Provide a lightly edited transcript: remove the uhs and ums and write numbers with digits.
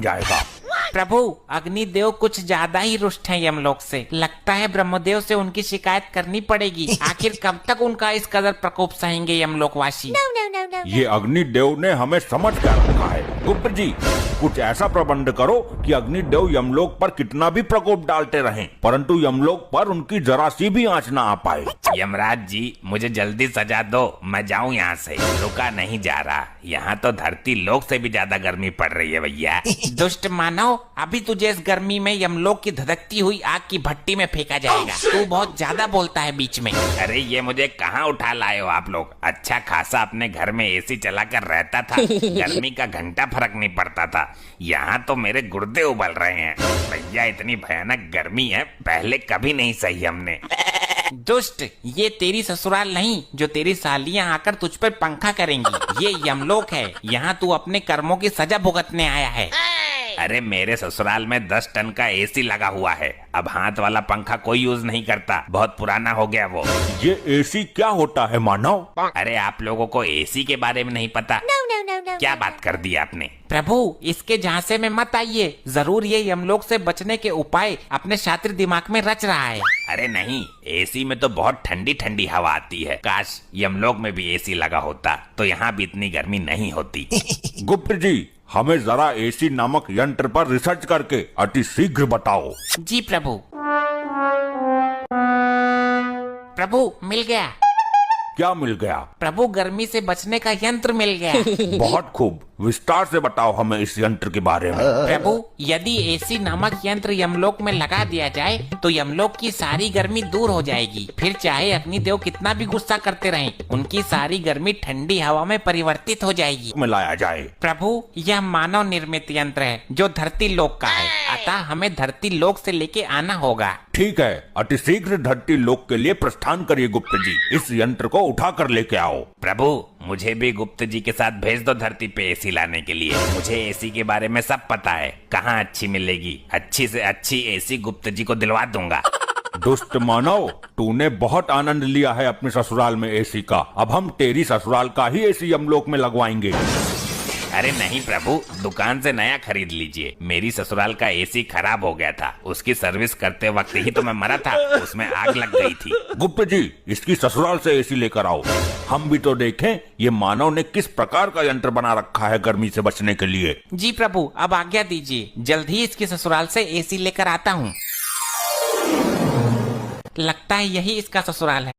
जाएगा। प्रभु, अग्निदेव कुछ ज्यादा ही रुष्ट हैं यमलोक से। लगता है ब्रह्मदेव से उनकी शिकायत करनी पड़ेगी। आखिर कब तक उनका इस कदर प्रकोप सहेंगे यमलोकवासी? ये अग्निदेव ने हमें समझ कर रखा है। गुप्त जी, कुछ ऐसा प्रबंध करो कि अग्निदेव यमलोक पर कितना भी प्रकोप डालते रहें, परंतु यमलोक पर उनकी जरा सी भी आंच ना आ पाए। यमराज जी, मुझे जल्दी सजा दो, मैं जाऊं यहाँ से। रुका नहीं जा रहा। यहाँ तो धरती लोक से भी ज्यादा गर्मी पड़ रही है भैया। दुष्ट मानव, अभी तुझे इस गर्मी में यमलोक की धधकती हुई आग की भट्टी में फेंका जाएगा। तू बहुत ज्यादा बोलता है बीच में। अरे ये मुझे कहाँ उठा लाए हो आप लोग? अच्छा खासा अपने घर में एसी चला कर रहता था, गर्मी का घंटा फर्क नहीं पड़ता था। यहाँ तो मेरे गुर्दे उबल रहे हैं भैया। इतनी भयानक गर्मी है, पहले कभी नहीं सही हमने। दुष्ट, ये तेरी ससुराल नहीं जो तेरी सालियां आकर तुझ पर पंखा करेंगी। ये यमलोक है, यहाँ तू अपने कर्मों की सजा भुगतने आया है। अरे मेरे ससुराल में 10 टन का एसी लगा हुआ है। अब हाथ वाला पंखा कोई यूज नहीं करता, बहुत पुराना हो गया वो। ये एसी क्या होता है मानव? अरे आप लोगों को एसी के बारे में नहीं पता? क्या बात कर दी आपने? प्रभु, इसके झांसे में मत आइए। जरूर ये यमलोक से बचने के उपाय अपने शातिर दिमाग में रच रहा है। अरे नहीं, एसी में तो बहुत ठंडी ठंडी हवा आती है। काश यमलोक में भी एसी लगा होता तो यहाँ भी इतनी गर्मी नहीं होती। गुप्त जी, हमें जरा एसी नामक यंत्र पर रिसर्च करके अति शीघ्र बताओ। जी प्रभु। प्रभु, मिल गया। क्या मिल गया? प्रभु, गर्मी से बचने का यंत्र मिल गया। बहुत खूब, विस्तार से बताओ हमें इस यंत्र के बारे में। प्रभु, यदि एसी नामक यंत्र यमलोक में लगा दिया जाए तो यमलोक की सारी गर्मी दूर हो जाएगी। फिर चाहे अग्निदेव कितना भी गुस्सा करते रहें, उनकी सारी गर्मी ठंडी हवा में परिवर्तित हो जाएगी। मिलाया जाए। प्रभु, यह मानव निर्मित यंत्र है जो धरती लोक का है, अतः हमें धरती लोक से लेके आना होगा। ठीक है, अति शीघ्र धरती लोक के लिए प्रस्थान करिए गुप्त जी। इस यंत्र को उठा कर लेके आओ। प्रभु, मुझे भी गुप्त जी के साथ भेज दो धरती पे एसी लाने के लिए। मुझे एसी के बारे में सब पता है, कहाँ अच्छी मिलेगी। अच्छी से अच्छी एसी गुप्त जी को दिलवा दूंगा। दुष्ट मानव, तूने बहुत आनंद लिया है अपने ससुराल में एसी का। अब हम तेरी ससुराल का ही एसी यमलोक में लगवाएंगे। अरे नहीं प्रभु, दुकान से नया खरीद लीजिए। मेरी ससुराल का एसी खराब हो गया था, उसकी सर्विस करते वक्त ही तो मैं मरा था, उसमें आग लग गई थी। गुप्त जी, इसकी ससुराल से एसी लेकर आओ। हम भी तो देखें ये मानव ने किस प्रकार का यंत्र बना रखा है गर्मी से बचने के लिए। जी प्रभु, अब आज्ञा दीजिए, जल्द ही इसकी ससुराल से एसी लेकर आता हूँ। लगता है यही इसका ससुराल है।